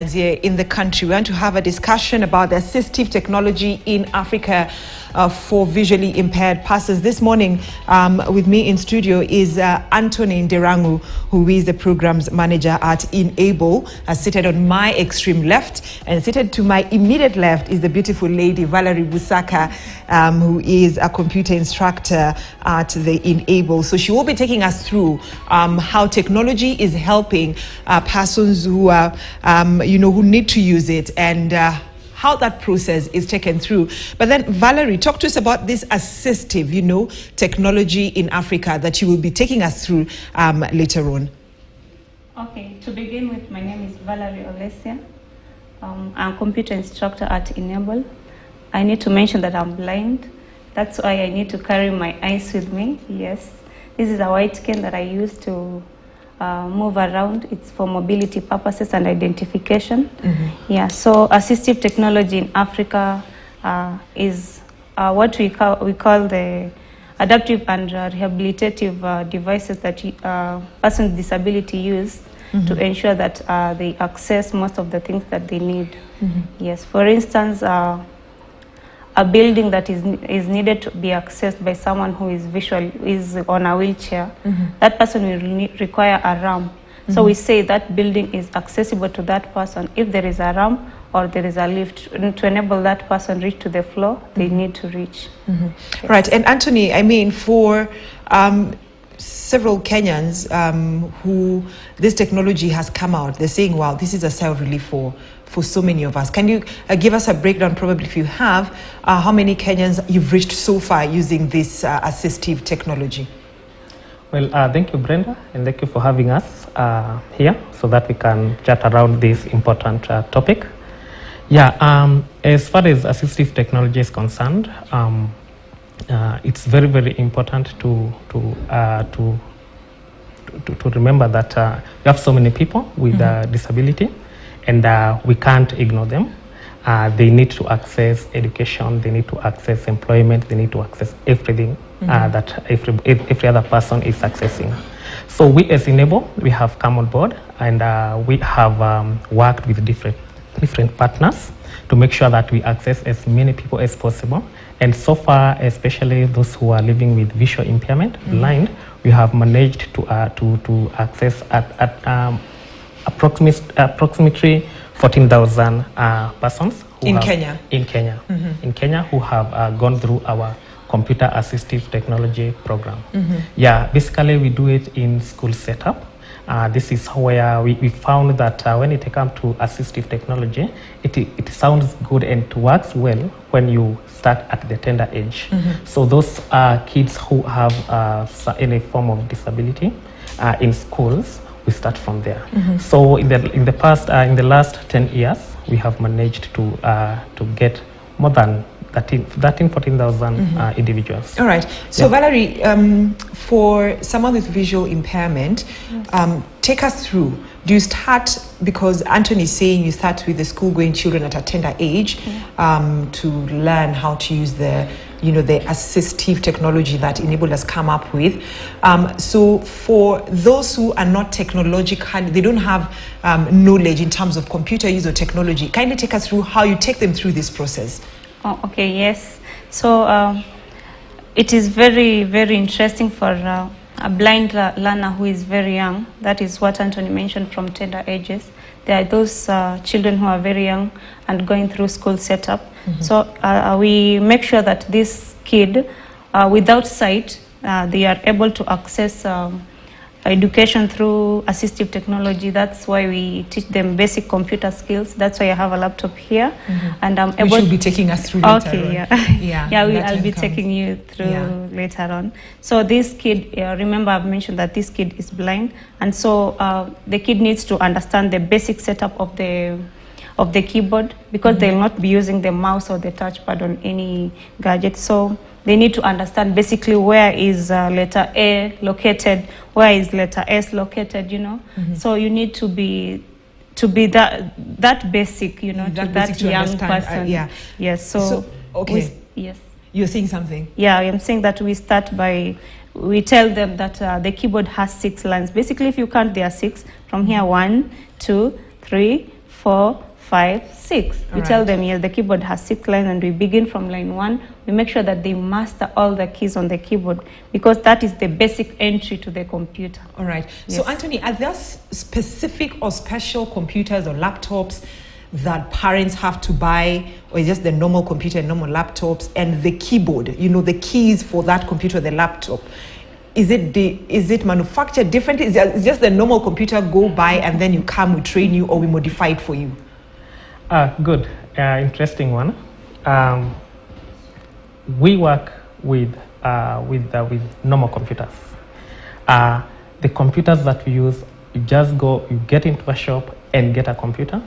Kenyans here in the country. We want to have a discussion about the assistive technology in Africa for visually impaired persons. This morning with me in studio is Anthony Nderangu, who is the programs manager at Enable, seated on my extreme left, and seated to my immediate left is the beautiful lady Valerie Busaka, who is a computer instructor at the Enable. So she will be taking us through how technology is helping persons who are, who need to use it, and how that process is taken through. But then, Valerie, talk to us about this assistive, technology in Africa that you will be taking us through later on. Okay, to begin with, my name is Valerie Olesia. I'm a computer instructor at Enable. I need to mention that I'm blind. That's why I need to carry my eyes with me. Yes, this is a white cane that I use to move around. It's for mobility purposes and identification. Yeah, so assistive technology in Africa is what we call the adaptive and rehabilitative devices that persons with disability use to ensure that they access most of the things that they need. Yes, for instance, a building that is needed to be accessed by someone who is on a wheelchair, that person will require a ramp. So we say that building is accessible to that person if there is a ramp or there is a lift to enable that person reach to the floor they need to reach. Yes. Right, and Anthony, I mean, for several Kenyans who this technology has come out, they're saying, wow, this is a self-relief for so many of us. Can you give us a breakdown, probably if you have, how many Kenyans you've reached so far using this assistive technology? Well, thank you, Brenda, and thank you for having us here so that we can chat around this important topic. Yeah, as far as assistive technology is concerned, it's very, very important to remember that we have so many people with disability, and we can't ignore them. They need to access education, they need to access employment, they need to access everything that every other person is accessing. So we as Enable, we have come on board, and we have worked with different partners to make sure that we access as many people as possible. And so far, especially those who are living with visual impairment, blind, we have managed to access at approximately 14,000 persons in Kenya. In Kenya, who have gone through our computer assistive technology program. Yeah, basically we do it in school setup. This is where we found that when it comes to assistive technology, it sounds good and it works well when you start at the tender age. So those kids who have any form of disability in schools, we start from there. So in the last 10 years, we have managed to get more than 14,000 individuals. All right. So Valerie, for someone with visual impairment, take us through. Do you start, because Anthony is saying you start with the school-going children at a tender age to learn how to use the assistive technology that Enable has come up with. So for those who are not technologically, they don't have knowledge in terms of computer use or technology, kindly take us through how you take them through this process. Oh, okay, yes. So it is very, very interesting for a blind learner who is very young. That is what Anthony mentioned, from tender ages. There are those children who are very young and going through school setup. So we make sure that this kid, without sight, they are able to access education through assistive technology. That's why we teach them basic computer skills. That's why I have a laptop here, and I'm able. You should be taking us through later on. I'll be taking you through later on. So this kid, remember I've mentioned that this kid is blind, and so the kid needs to understand the basic setup of the keyboard, because they'll not be using the mouse or the touchpad on any gadget. So they need to understand basically where is letter A located, where is letter S located, So you need to be that basic, to that young person. Yes. So okay. Yes. You're saying something? Yeah, I'm saying that we start by, we tell them that the keyboard has 6 lines. Basically, if you count, there are 6. From here, 1, 2, 3, 4, 5, 6. We tell them, yes, the keyboard has 6 lines, and we begin from line 1. We make sure that they master all the keys on the keyboard, because that is the basic entry to the computer. All right. Yes. So, Anthony, are there specific or special computers or laptops that parents have to buy, or just the normal computer and normal laptops, and the keyboard, you know, the keys for that computer, the laptop? Is it manufactured differently? Is it just the normal computer, go buy and then you come, we train you, or we modify it for you? Good. Interesting one. We work with normal computers. The computers that we use, you just go, you get into a shop and get a computer.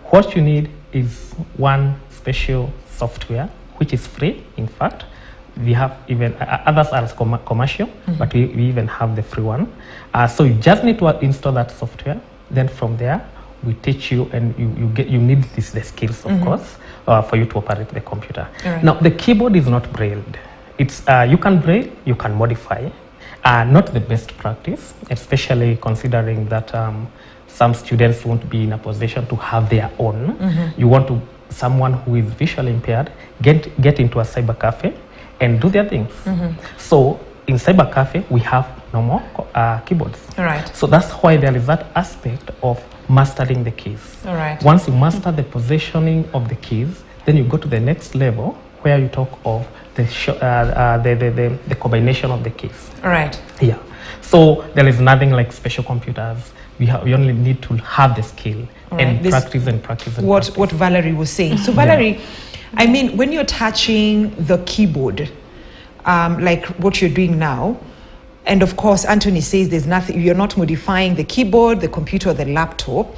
What you need is one special software, which is free, in fact. We have even, others are commercial, but we even have the free one. So you just need to install that software. Then from there, we teach you, and you need the skills, of course, for you to operate the computer. Right. Now, the keyboard is not brailled. It's you can braille, you can modify. Not the best practice, especially considering that some students won't be in a position to have their own. You want someone who is visually impaired get into a cyber cafe and do their things. So in cyber cafe, we have normal keyboards. All right. So that's why there is that aspect of mastering the keys. All right. Once you master the positioning of the keys, then you go to the next level where you talk of the combination of the keys. All right. Yeah. So there is nothing like special computers. We only need to have the skill and practice and practice. What Valerie was saying. So Valerie, I mean, when you're touching the keyboard, like what you're doing now, and of course, Anthony says there's nothing, you're not modifying the keyboard, the computer, or the laptop,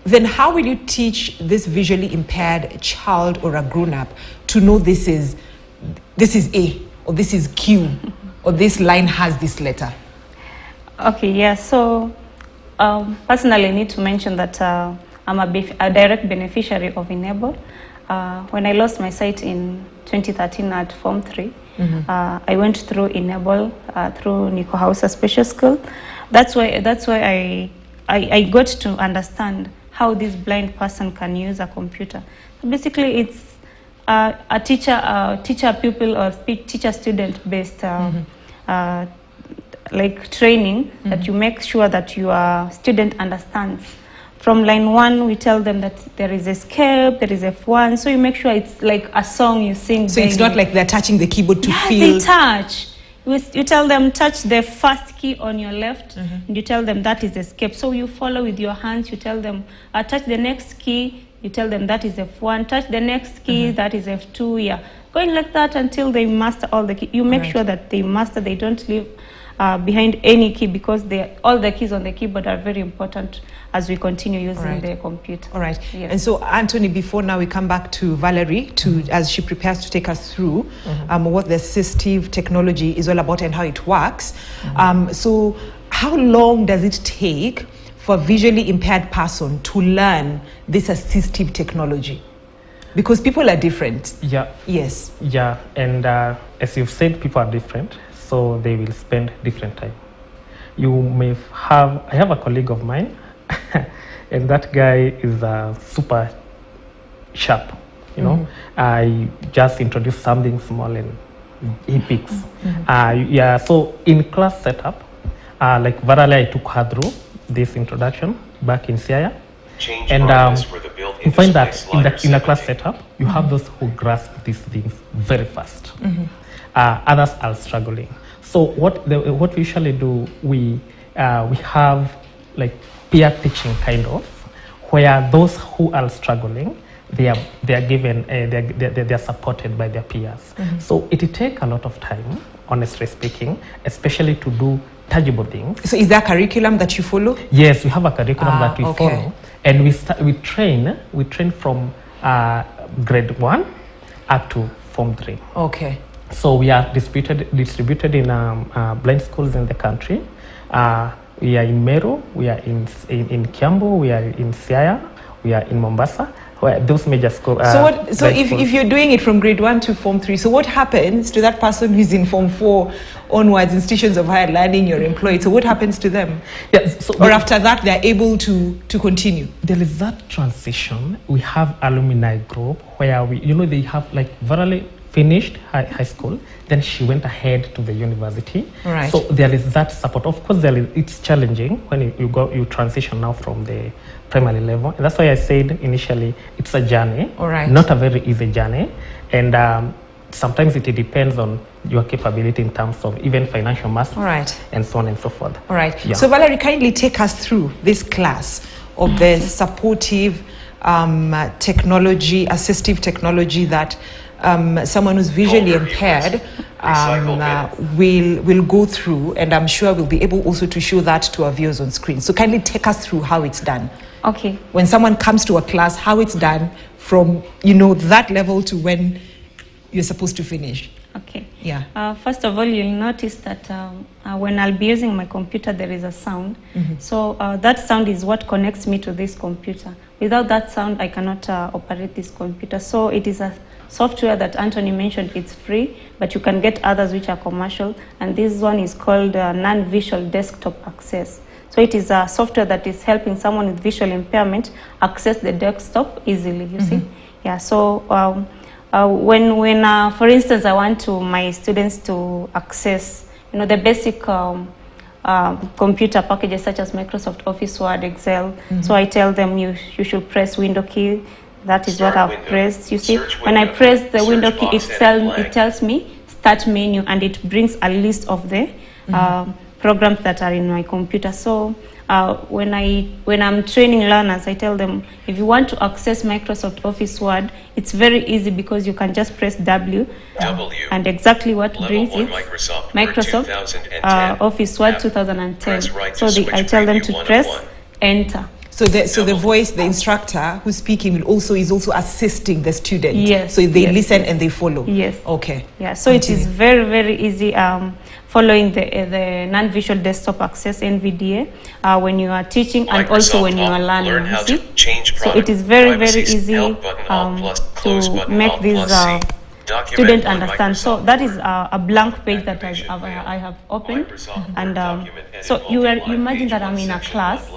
then how will you teach this visually impaired child or a grown-up to know this is A, or this is Q, or this line has this letter? Okay, yeah, so personally I need to mention that I'm a direct beneficiary of Enable. When I lost my sight in 2013 at Form 3, I went through Enable through Nico Hausa Special School. That's why I got to understand how this blind person can use a computer. So basically, it's a teacher-pupil or teacher-student based like training that you make sure that your student understands. From line 1, we tell them that there is escape, there is F1, so you make sure it's like a song you sing. So it's not like they're touching the keyboard to feel. They touch. You tell them touch the first key on your left, and you tell them that is escape. So you follow with your hands. You tell them touch the next key. You tell them that is F1. Touch the next key. That is F2. Yeah, going like that until they master all the keys. You make sure that they master. They don't leave behind any key, because all the keys on the keyboard are very important as we continue using the computer. All right. Yes. And so, Anthony, before now we come back to Valerie as she prepares to take us through what the assistive technology is all about and how it works. So how long does it take for a visually impaired person to learn this assistive technology? Because people are different. Yeah. Yes. Yeah, and as you've said, people are different, so they will spend different time. You may have, I have a colleague of mine, and that guy is super sharp, you know. I just introduced something small and he picks. Yeah, so in class setup, like Varale, I took her through this introduction back in Siaya. And you find that in a class setup, you have those who grasp these things very fast. Others are struggling. So what we usually do, we have like peer teaching kind of, where those who are struggling, they are given they are supported by their peers. So it takes a lot of time, honestly speaking, especially to do tangible things. So is there a curriculum that you follow? Yes, we have a curriculum that we follow, and we train from grade 1 up to Form 3. Okay. So we are distributed in blind schools in the country. We are in Meru, we are in Kiambu, we are in Siaya, we are in Mombasa. where those major schools. So if you're doing it from grade 1 to Form 3, so what happens to that person who's in Form 4 onwards, institutions of higher learning, you're employed? So what happens to them? Or after that, they're able to continue? There is that transition. We have alumni group where they have like very finished high school, then she went ahead to the university. Right. So there is that support. Of course, it's challenging when you transition now from the primary level. And that's why I said initially it's a journey, not a very easy journey. And sometimes it depends on your capability in terms of even financial mastery, and so on and so forth. All right. Yeah. So Valerie, kindly take us through this class of the supportive technology, assistive technology that someone who's visually impaired will go through, and I'm sure we'll be able also to show that to our viewers on screen. So kindly take us through how it's done. Okay. When someone comes to a class, how it's done from that level to when you're supposed to finish. Okay. Yeah. First of all, you'll notice that when I'll be using my computer, there is a sound. So that sound is what connects me to this computer. Without that sound, I cannot operate this computer. So it is a software that Anthony mentioned. It's free, but you can get others which are commercial. And this one is called non-visual desktop access. So it is a software that is helping someone with visual impairment access the desktop easily, you see. Yeah, so when for instance, I want my students to access, the basic computer packages such as Microsoft Office, Word, Excel. So I tell them you should press window key. That is what I've pressed. You see, when I press the window key, it tells me start menu, and it brings a list of the programs that are in my computer. So when I'm training learners, I tell them, if you want to access Microsoft Office Word, it's very easy because you can just press W. And exactly what brings it, Microsoft Office Word 2010. So I tell them to press enter. So the voice, the instructor who's speaking is also assisting the student. Yes. So they listen and they follow. Yes. Okay. Yeah. So it is very, very easy following the non-visual desktop access (NVDA) when you are teaching and also when you are learning. You see? So it is very, very easy to make this student understand. So that is a blank page that I have opened, and so you imagine that I'm in a class.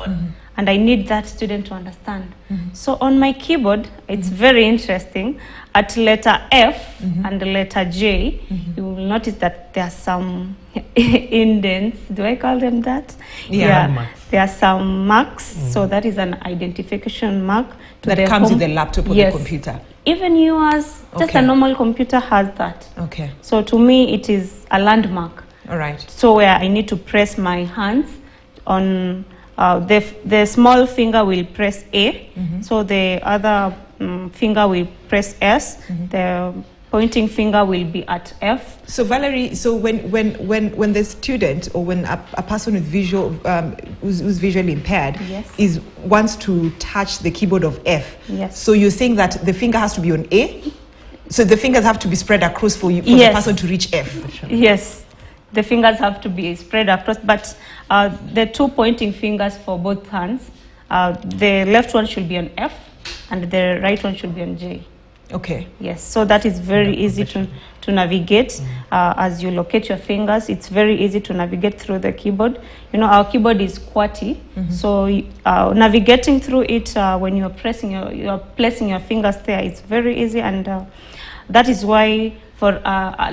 And I need that student to understand. So on my keyboard, it's very interesting. At letter F and the letter J, you will notice that there are some indents. Do I call them that? Yeah. There are some marks. So that is an identification mark. That comes with the laptop or the computer. Even yours, just a normal computer has that. Okay. So to me, it is a landmark. All right. So where I need to press my hands on. The small finger will press A, so the other finger will press S. The pointing finger will be at F. So Valerie, so when the student or when a person with who's visually impaired wants to touch the keyboard of F, so you're saying that the finger has to be on A, so the fingers have to be spread across for the person to reach F. Yes. The fingers have to be spread across, but the two pointing fingers for both hands, the left one should be on F and the right one should be on J. Okay. Yes, so that is very easy to navigate. As you locate your fingers, it's very easy to navigate through the keyboard. Our keyboard is QWERTY, so navigating through it when you're placing your fingers there, it's very easy, and that is why for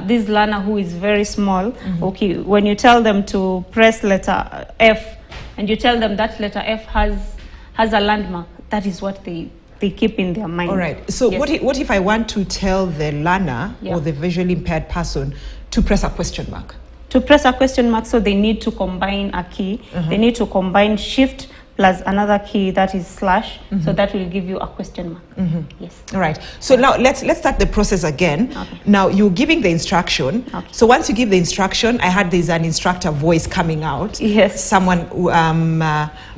this learner who is very small, okay, when you tell them to press letter F and you tell them that letter F has a landmark, that is what they keep in their mind. All right. So what if I want to tell the learner or the visually impaired person to press a question mark? To press a question mark, so they need to combine a key. They need to combine Shift plus another key, that is slash, so that will give you a question mark. Yes. All right. So now let's start the process again. Okay. Now you're giving the instruction. Okay. So once you give the instruction, I had there's an instructor voice coming out. Yes. Someone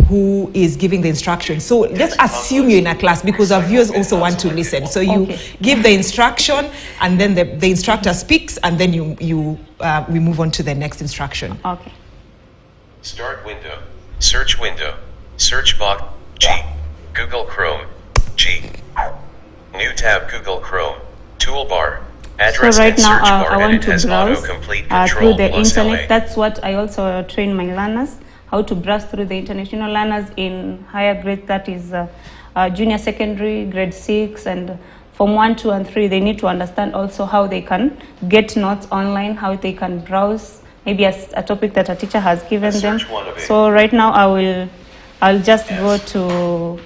who is giving the instruction. So let's assume you're in a class because our viewers also want to listen. So you give the instruction, and then the instructor speaks, and then we move on to the next instruction. Okay. Start window. Search window. Search box G. Google Chrome G. tab Google Chrome. Toolbar. So Address right and now search bar I want edit to has browse autocomplete through control the plus internet. LA. That's what I also train my learners, how to browse through the internet. You know, learners in higher grades, that is junior secondary, grade 6, and Form 1, 2, and 3, they need to understand also how they can get notes online, how they can browse, maybe a topic that a teacher has given them. So right now I'll just go to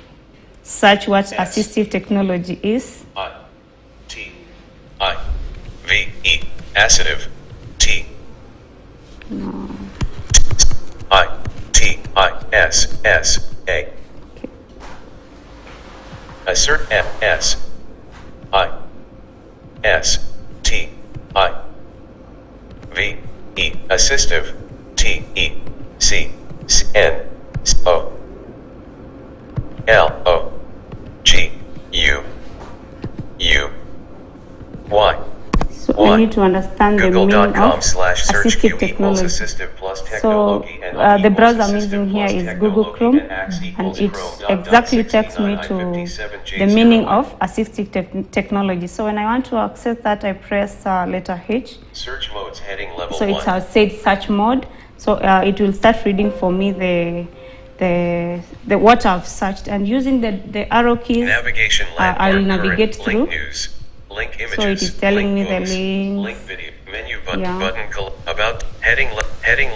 search what assistive technology is. I-T-I-V-E. Assistive. T. No. I-T-I-S-S-A. Assert S-I-S-T-I-V-E. Assistive. T-E-C-N-O-L-O-G-U-Y. So I need to understand the meaning of assistive technology. So the browser I'm using here is Google Chrome, and it exactly takes me to the meaning of assistive technology. So when I want to access that, I press letter H. Search modes heading level So 1. it has said search mode. So it will start reading for me the what I've searched, and using the arrow keys, Navigation I'll landmark, navigate current, through. link news, link images, So it is telling me the books, links. link video, menu button, Yeah. about heading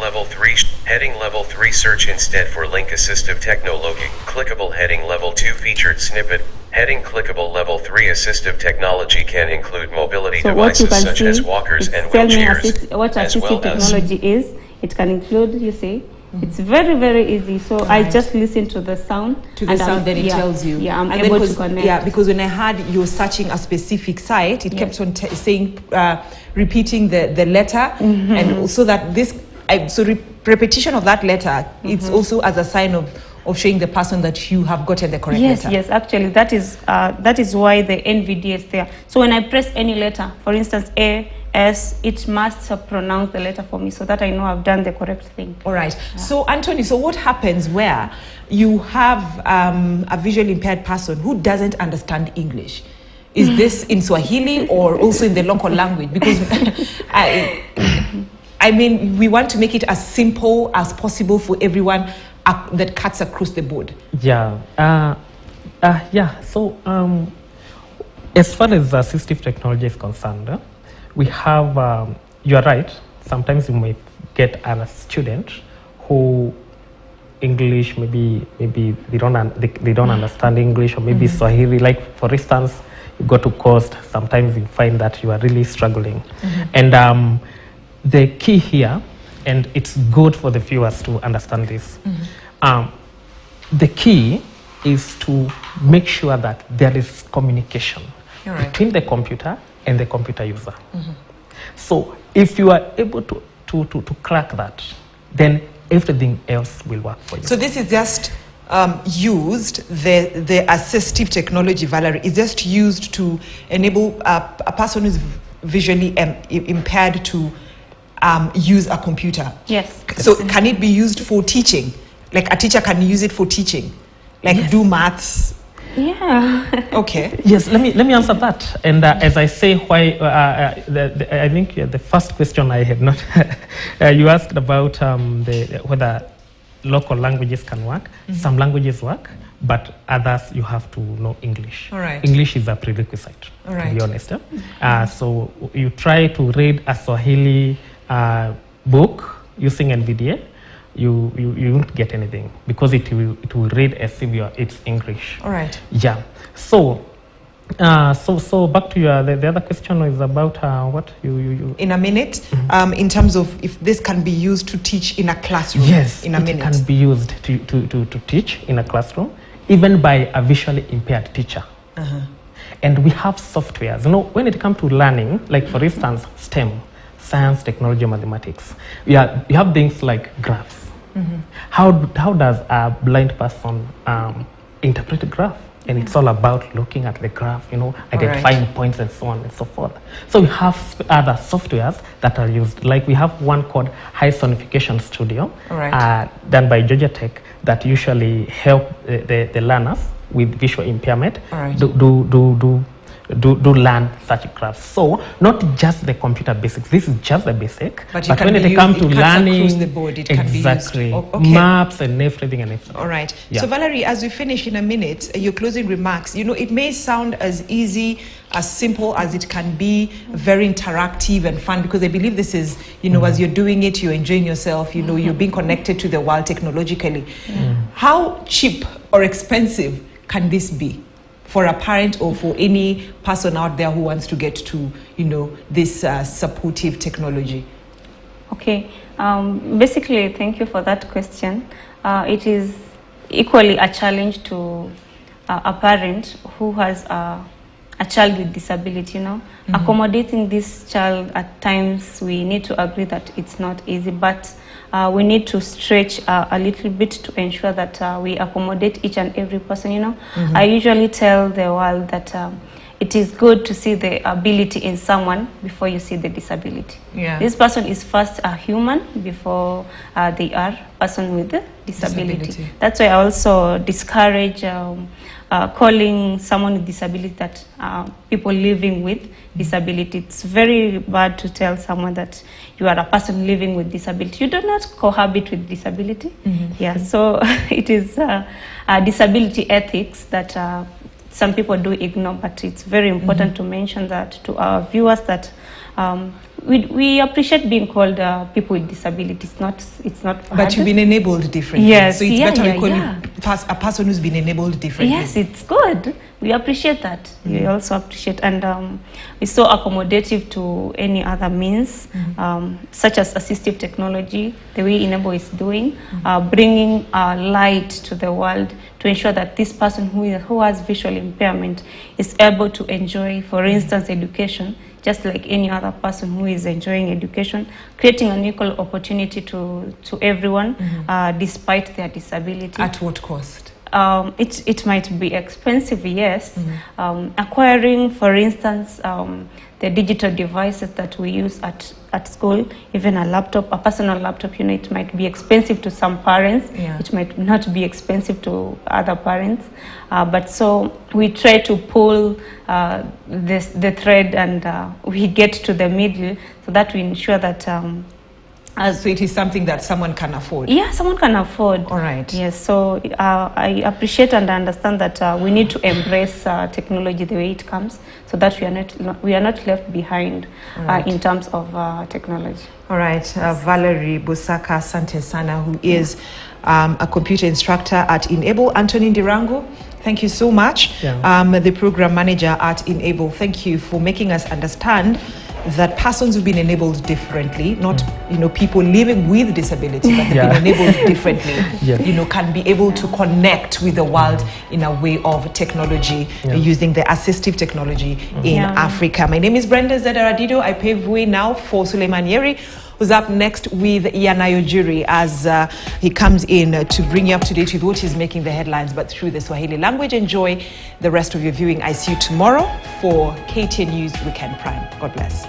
level 3, heading level 3 search instead for link assistive technology, clickable heading level 2 featured snippet, heading clickable level 3 assistive technology can include mobility So what you devices can such as see, walkers it's and tell me wheelchairs, what as assistive well as technology is. It can include, you see, it's very, very easy. So I Right. just listen to the sound. To the and sound, then it tells you. Yeah, I'm and able then to connect. Yeah, because when I had you searching a specific site, it kept on saying, repeating the letter, and also that this, repetition of that letter, it's also as a sign of showing the person that you have gotten the correct Yes, letter. yes, actually, that is why the NVD is there. So when I press any letter, for instance, A, S, it must pronounce the letter for me so that I know I've done the correct thing. All right. So, Anthony, so what happens where you have a visually impaired person who doesn't understand English? Is this in Swahili or also in the local language? Because I mean, we want to make it as simple as possible for everyone that cuts across the board. Yeah. So, as far as assistive technology is concerned, we have, you are right, sometimes you may get a student who English, maybe they don't understand English, or maybe Swahili. Like, for instance, you go to coast, sometimes you find that you are really struggling. And the key here, and it's good for the viewers to understand this, the key is to make sure that there is communication between the computer and the computer user. So if you are able to crack that, then everything else will work for you. So this is just used, the assistive technology, Valerie, is just used to enable a person who's visually impaired to use a computer. Yes. So can it be used for teaching? Like a teacher can use it for teaching, like do maths. Yeah. Okay. Yes, let me answer that. And as I say, why I think the first question I had not you asked about whether local languages can work. Some languages work, but others you have to know English. All right. English is a prerequisite, All right. to be honest. So you try to read a Swahili book using NVDA, you won't get anything because it will read as if it's English. All right. Yeah. So back to your the other question is about what you in a minute, in terms of if this can be used to teach in a classroom. Yes, in a it minute. can be used to teach in a classroom, even by a visually impaired teacher. And we have softwares. You know, when it comes to learning, like for instance, STEM, science, technology, mathematics, you have things like graphs. How does a blind person interpret a graph? And it's all about looking at the graph, identifying points and so on and so forth. So we have other softwares that are used. Like we have one called High Sonification Studio, done by Georgia Tech, that usually help the learners with visual impairment do learn such crafts. So not just the computer basics. This is just the basic. But when it comes to learning, across the board, it can be used. Okay. Maps and everything. All right. Yeah. So Valerie, as we finish in a minute, your closing remarks. You know, it may sound as easy, as simple as it can be, very interactive and fun, because I believe this is, you know, as you're doing it, you're enjoying yourself. You know, you're being connected to the world technologically. How cheap or expensive can this be for a parent or for any person out there who wants to get to, you know, this supportive technology? Okay, basically, thank you for that question. It is equally a challenge to a parent who has a child with disability, you know. Accommodating this child at times, we need to agree that it's not easy, but we need to stretch a little bit to ensure that we accommodate each and every person, you know. I usually tell the world that it is good to see the ability in someone before you see the disability. Yeah. This person is first a human before they are a person with a disability. That's why I also discourage calling someone with disability that people living with disability. It's very bad to tell someone that you are a person living with disability. You do not cohabit with disability. Yeah, so it is disability ethics that some people do ignore, but it's very important to mention that to our viewers that we appreciate being called people with disabilities. It's not bad. But you've been enabled differently. Yes, so it's better we call you a person who's been enabled differently. Yes, it's good. We appreciate that. We also appreciate, and we're so accommodative to any other means, such as assistive technology, the way Enable is doing, bringing light to the world to ensure that this person who has visual impairment is able to enjoy, for instance, education, just like any other person who is enjoying education, creating an equal opportunity to everyone, despite their disability. At what cost? It might be expensive, yes. Acquiring, for instance, the digital devices that we use at school, even a laptop, a personal laptop, you know, it might be expensive to some parents. It might not be expensive to other parents. But so we try to pull the thread and we get to the middle so that we ensure that so it is something that someone can afford? Yeah, someone can afford. All right. Yes, so I appreciate and understand that we need to embrace technology the way it comes so that we are not left behind in terms of technology. All right. Valerie Busaka Santesana, who is a computer instructor at Enable. Anthony Ndirangu, thank you so much. The program manager at Enable, thank you for making us understand that persons who've been enabled differently, not people living with disability, but they've been enabled differently, can be able to connect with the world in a way of technology, using the assistive technology in Africa. My name is Brenda Zedaradido. I pave way now for Suleiman Yeri, who's up next with Yanayo Juri as he comes in to bring you up to date with what is making the headlines, but through the Swahili language. Enjoy the rest of your viewing. I see you tomorrow for KTN News Weekend Prime. God bless.